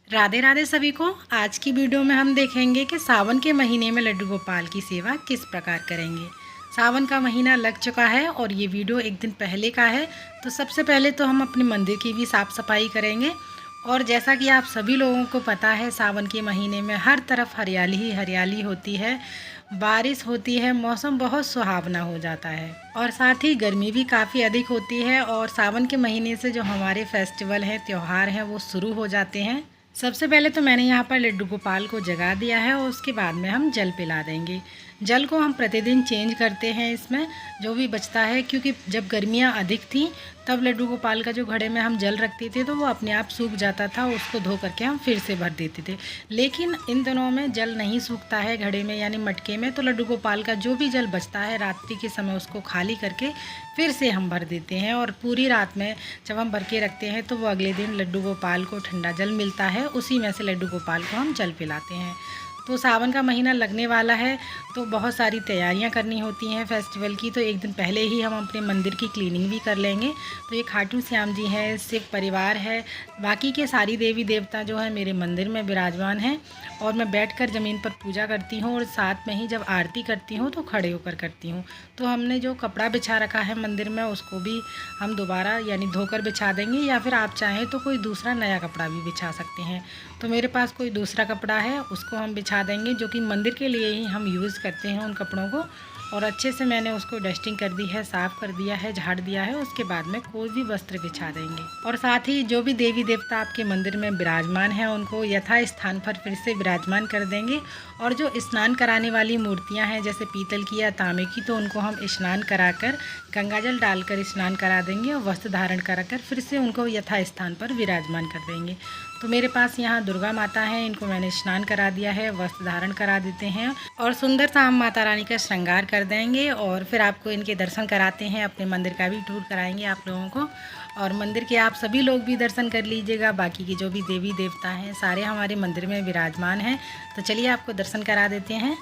राधे राधे सभी को। आज की वीडियो में हम देखेंगे कि सावन के महीने में लड्डू गोपाल की सेवा किस प्रकार करेंगे। सावन का महीना लग चुका है और ये वीडियो एक दिन पहले का है। तो सबसे पहले तो हम अपने मंदिर की भी साफ़ सफाई करेंगे। और जैसा कि आप सभी लोगों को पता है, सावन के महीने में हर तरफ हरियाली ही हरियाली होती है, बारिश होती है, मौसम बहुत सुहावना हो जाता है और साथ ही गर्मी भी काफ़ी अधिक होती है। और सावन के महीने से जो हमारे फेस्टिवल हैं, त्यौहार हैं, वो शुरू हो जाते हैं। सबसे पहले तो मैंने यहाँ पर लड्डू गोपाल को जगा दिया है और उसके बाद में हम जल पिला देंगे। जल को हम प्रतिदिन चेंज करते हैं इसमें जो भी बचता है, क्योंकि जब गर्मियाँ अधिक थी तब लड्डू गोपाल का जो घड़े में हम जल रखते थे तो वो अपने आप सूख जाता था, उसको धो करके हम फिर से भर देते थे। लेकिन इन दिनों में जल नहीं सूखता है घड़े में यानी मटके में, तो लड्डू गोपाल का जो भी जल बचता है रात्रि के समय उसको खाली करके फिर से हम भर देते हैं। और पूरी रात में जब हम भर के रखते हैं तो वो अगले दिन लड्डू गोपाल को ठंडा जल मिलता है, उसी में से लड्डू गोपाल को हम जल पिलाते हैं। तो सावन का महीना लगने वाला है तो बहुत सारी तैयारियां करनी होती हैं फेस्टिवल की। तो एक दिन पहले ही हम अपने मंदिर की क्लीनिंग भी कर लेंगे। तो ये खाटू श्याम जी हैं, शिव परिवार है, बाकी के सारी देवी देवता जो है मेरे मंदिर में विराजमान हैं। और मैं बैठकर ज़मीन पर पूजा करती हूँ और साथ में ही जब आरती करती हूँ तो खड़े होकर करती हूँ। तो हमने जो कपड़ा बिछा रखा है मंदिर में उसको भी हम दोबारा यानी धोकर बिछा देंगे, या फिर आप चाहें तो कोई दूसरा नया कपड़ा भी बिछा सकते हैं। तो मेरे पास कोई दूसरा कपड़ा है, उसको हम बिछा देंगे, जो कि मंदिर के लिए ही हम यूज़ करते हैं उन कपड़ों को। और अच्छे से मैंने उसको डस्टिंग कर दी है, साफ़ कर दिया है, झाड़ दिया है। उसके बाद में कोई भी वस्त्र बिछा देंगे। और साथ ही जो भी देवी देवता आपके मंदिर में विराजमान हैं उनको यथा स्थान पर फिर से विराजमान कर देंगे। और जो स्नान कराने वाली मूर्तियां हैं जैसे पीतल की या तांबे की, तो उनको हम स्नान कराकर गंगाजल डालकर स्नान करा देंगे और वस्त्र धारण कराकर फिर से उनको यथा स्थान पर विराजमान कर देंगे। तो मेरे पास यहाँ दुर्गा माता हैं, इनको मैंने स्नान करा दिया है, वस्त्र धारण करा देते हैं और सुंदर सा हम माता रानी का श्रृंगार कर देंगे। और फिर आपको इनके दर्शन कराते हैं, अपने मंदिर का भी टूर कराएंगे आप लोगों को। और मंदिर के आप सभी लोग भी दर्शन कर लीजिएगा। बाकी के जो भी देवी देवता हैं सारे हमारे मंदिर में विराजमान हैं। तो चलिए आपको दर्शन करा देते हैं।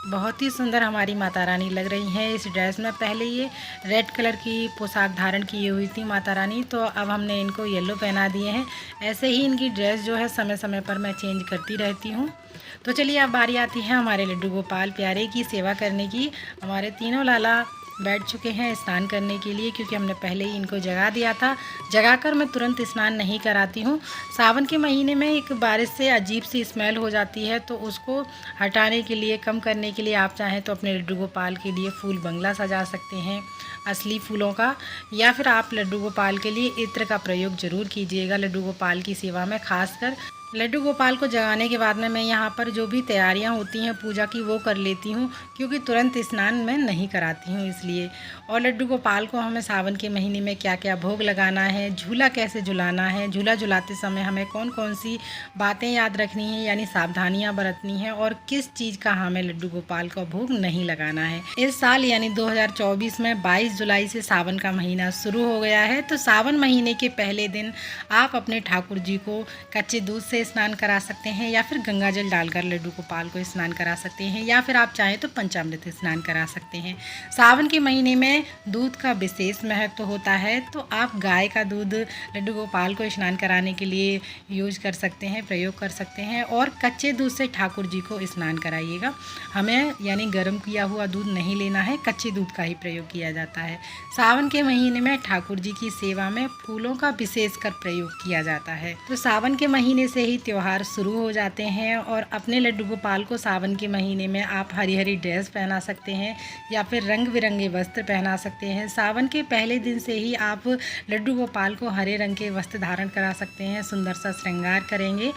बहुत ही सुंदर हमारी माता रानी लग रही हैं इस ड्रेस में। पहले ये रेड कलर की पोशाक धारण की हुई थी माता रानी, तो अब हमने इनको येलो पहना दिए हैं। ऐसे ही इनकी ड्रेस जो है समय समय पर मैं चेंज करती रहती हूँ। तो चलिए अब बारी आती है हमारे लड्डू गोपाल प्यारे की सेवा करने की। हमारे तीनों लाला बैठ चुके हैं स्नान करने के लिए, क्योंकि हमने पहले ही इनको जगा दिया था। जगाकर मैं तुरंत स्नान नहीं कराती हूँ। सावन के महीने में एक बारिश से अजीब सी स्मेल हो जाती है, तो उसको हटाने के लिए, कम करने के लिए आप चाहें तो अपने लड्डू गोपाल के लिए फूल बंगला सजा सकते हैं असली फूलों का, या फिर आप लड्डू गोपाल के लिए इत्र का प्रयोग ज़रूर कीजिएगा लड्डू गोपाल की सेवा में। खासकर लड्डू गोपाल को जगाने के बाद में मैं यहाँ पर जो भी तैयारियाँ होती हैं पूजा की वो कर लेती हूँ, क्योंकि तुरंत स्नान मैं नहीं कराती हूँ इसलिए। और लड्डू गोपाल को हमें सावन के महीने में क्या क्या भोग लगाना है, झूला कैसे झुलाना है, झूला झुलाते समय हमें कौन कौन सी बातें याद रखनी है यानी सावधानियाँ बरतनी हैं, और किस चीज़ का हमें लड्डू गोपाल का भोग नहीं लगाना है। इस साल यानी 2024 में 22 जुलाई से सावन का महीना शुरू हो गया है। तो सावन महीने के पहले दिन आप अपने ठाकुर जी को कच्चे दूध से स्नान करा सकते हैं, या फिर गंगा जल डालकर लड्डू गोपाल को स्नान करा सकते हैं, या फिर आप चाहें तो पंचामृत स्नान करा सकते हैं। सावन के महीने में दूध का विशेष महत्व होता है, तो आप गाय का दूध लड्डू गोपाल को स्नान कराने के लिए यूज कर सकते हैं, प्रयोग कर सकते हैं। और कच्चे दूध से ठाकुर जी को स्नान कराइएगा। हमें यानी गर्म किया हुआ दूध नहीं लेना है, कच्चे दूध का ही प्रयोग किया जाता है। सावन के महीने में ठाकुर जी की सेवा में फूलों का विशेषकर प्रयोग किया जाता है। तो सावन के महीने से ही त्यौहार शुरू हो जाते हैं। और अपने लड्डू गोपाल को सावन के महीने में आप हरी हरी ड्रेस पहना सकते हैं, या फिर रंग बिरंगे वस्त्र पहना सकते हैं। सावन के पहले दिन से ही आप लड्डू गोपाल को हरे रंग के वस्त्र धारण करा सकते हैं, सुंदर सा श्रृंगार करेंगे।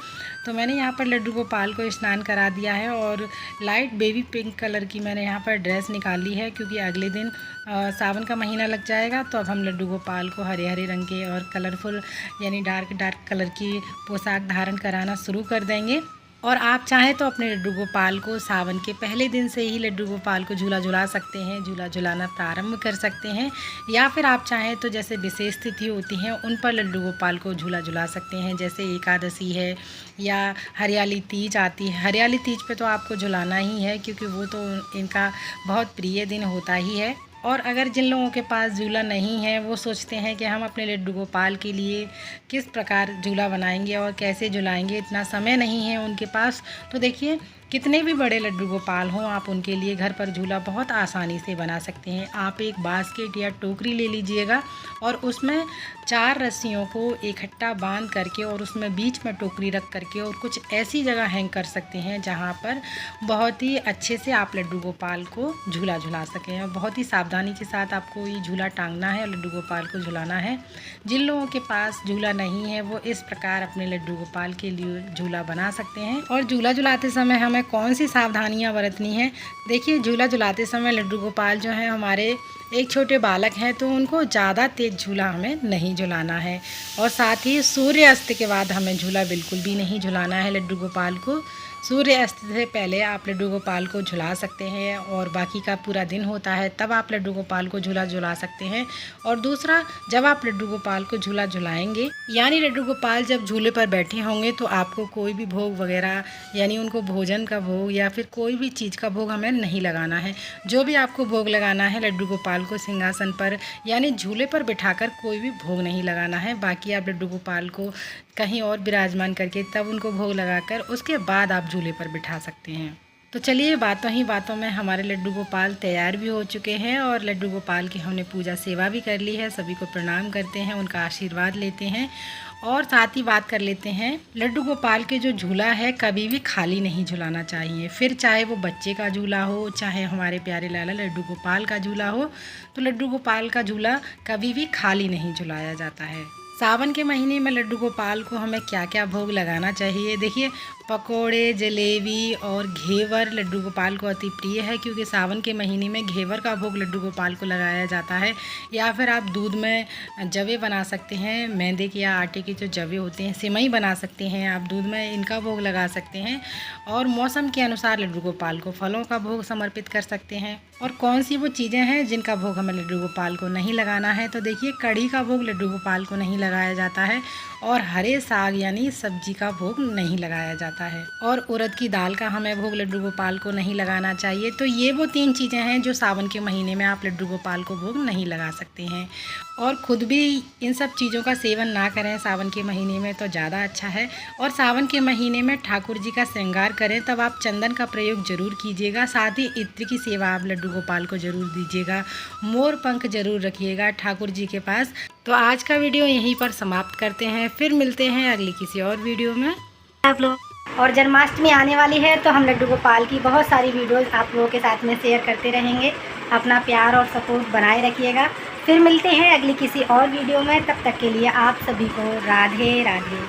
तो मैंने यहाँ पर लड्डू गोपाल को स्नान करा दिया है और लाइट बेबी पिंक कलर की मैंने यहाँ पर ड्रेस निकाली है, क्योंकि अगले दिन सावन का महीना लग जाएगा। तो अब हम लड्डू गोपाल को हरे हरे रंग के और कलरफुल यानी डार्क डार्क कलर की पोशाक धारण कराना शुरू कर देंगे। और आप चाहें तो अपने लड्डू गोपाल को सावन के पहले दिन से ही लड्डू गोपाल को झूला झुला सकते हैं, झूला झुलाना प्रारंभ कर सकते हैं। या फिर आप चाहें तो जैसे विशेष तिथि होती हैं उन पर लड्डू गोपाल को झूला झुला सकते हैं, जैसे एकादशी है या हरियाली तीज आती है। हरियाली तीज पे तो आपको झुलाना ही है, क्योंकि वो तो इनका बहुत प्रिय दिन होता ही है। और अगर जिन लोगों के पास झूला नहीं है, वो सोचते हैं कि हम अपने लड्डू गोपाल के लिए किस प्रकार झूला बनाएंगे और कैसे झुलाएंगे, इतना समय नहीं है उनके पास, तो देखिए कितने भी बड़े लड्डू गोपाल हों, आप उनके लिए घर पर झूला बहुत आसानी से बना सकते हैं। आप एक बास्केट या टोकरी ले लीजिएगा और उसमें 4 रस्सियों को इकट्ठा बांध करके और उसमें बीच में टोकरी रख करके और कुछ ऐसी जगह हैंग कर सकते हैं जहां पर बहुत ही अच्छे से आप लड्डू गोपाल को झूला झुला सकें। और बहुत ही सावधानी के साथ आपको ये झूला टांगना है और लड्डू गोपाल को झुलाना है। जिन लोगों के पास झूला नहीं है वो इस प्रकार अपने लड्डू गोपाल के लिए झूला बना सकते हैं। और झूला झुलाते समय हमें कौन सी सावधानियां बरतनी है, देखिए झूला झुलाते समय लड्डू गोपाल जो हैं हमारे एक छोटे बालक हैं, तो उनको ज़्यादा तेज़ झूला हमें नहीं झुलाना है। और साथ ही सूर्य अस्त के बाद हमें झूला बिल्कुल भी नहीं झुलाना है लड्डू गोपाल को। सूर्य अस्त से पहले आप लड्डू गोपाल को झुला सकते हैं और बाकी का पूरा दिन होता है तब आप लड्डू गोपाल को झूला झुला सकते हैं। और दूसरा, जब आप लड्डू गोपाल को झूला झुलाएंगे यानी लड्डू गोपाल जब झूले पर बैठे होंगे तो आपको कोई भी भोग वगैरह यानी उनको भोजन का भोग या फिर कोई भी चीज़ का भोग हमें नहीं लगाना है। जो भी आपको भोग लगाना है लड्डू गोपाल को सिंहासन पर यानी झूले पर बिठाकर कोई भी भोग नहीं लगाना है। बाकी आप लड्डू गोपाल को कहीं और विराजमान करके तब उनको भोग लगाकर उसके बाद आप झूले पर बिठा सकते हैं। तो चलिए बातों ही बातों में हमारे लड्डू गोपाल तैयार भी हो चुके हैं और लड्डू गोपाल की हमने पूजा सेवा भी कर ली है। सभी को प्रणाम करते हैं, उनका आशीर्वाद लेते हैं और साथ ही बात कर लेते हैं लड्डू गोपाल के जो झूला है कभी भी खाली नहीं झुलाना चाहिए। फिर चाहे वो बच्चे का झूला हो, चाहे हमारे प्यारे लाला लड्डू गोपाल का झूला हो, तो लड्डू गोपाल का झूला कभी भी खाली नहीं झुलाया जाता है। सावन के महीने में लड्डू गोपाल को हमें क्या क्या भोग लगाना चाहिए, देखिए पकोड़े, जलेबी और घेवर लड्डू गोपाल को अति प्रिय है, क्योंकि सावन के महीने में घेवर का भोग लड्डू गोपाल को लगाया जाता है। या फिर आप दूध में जवे बना सकते हैं, मैदे के या आटे के जो जवे होते हैं, सिमई बना सकते हैं, आप दूध में इनका भोग लगा सकते हैं। और मौसम के अनुसार लड्डू गोपाल को फलों का भोग समर्पित कर सकते हैं। और कौन सी वो चीज़ें हैं जिनका भोग हमें लड्डू गोपाल को नहीं लगाना है, तो देखिए कढ़ी का भोग लड्डू गोपाल को नहीं लगाया जाता है और हरे साग यानी सब्जी का भोग नहीं लगाया जाता है और उड़द की दाल का हमें भोग लड्डू गोपाल को नहीं लगाना चाहिए। तो ये वो 3 चीज़ें हैं जो सावन के महीने में आप लड्डू गोपाल को भोग नहीं लगा सकते हैं। और ख़ुद भी इन सब चीज़ों का सेवन ना करें सावन के महीने में तो ज़्यादा अच्छा है। और सावन के महीने में ठाकुर जी का श्रृंगार करें तब आप चंदन का प्रयोग ज़रूर कीजिएगा। साथ ही इत्र की सेवा आप लड्डू गोपाल को ज़रूर दीजिएगा, मोर पंख ज़रूर रखिएगा ठाकुर जी के पास। तो आज का वीडियो यहीं पर समाप्त करते हैं, फिर मिलते हैं अगली किसी और वीडियो में आप लोग। और जन्माष्टमी आने वाली है तो हम लड्डू गोपाल की बहुत सारी वीडियोस आप लोगों के साथ में शेयर करते रहेंगे। अपना प्यार और सपोर्ट बनाए रखिएगा। फिर मिलते हैं अगली किसी और वीडियो में, तब तक के लिए आप सभी को राधे राधे।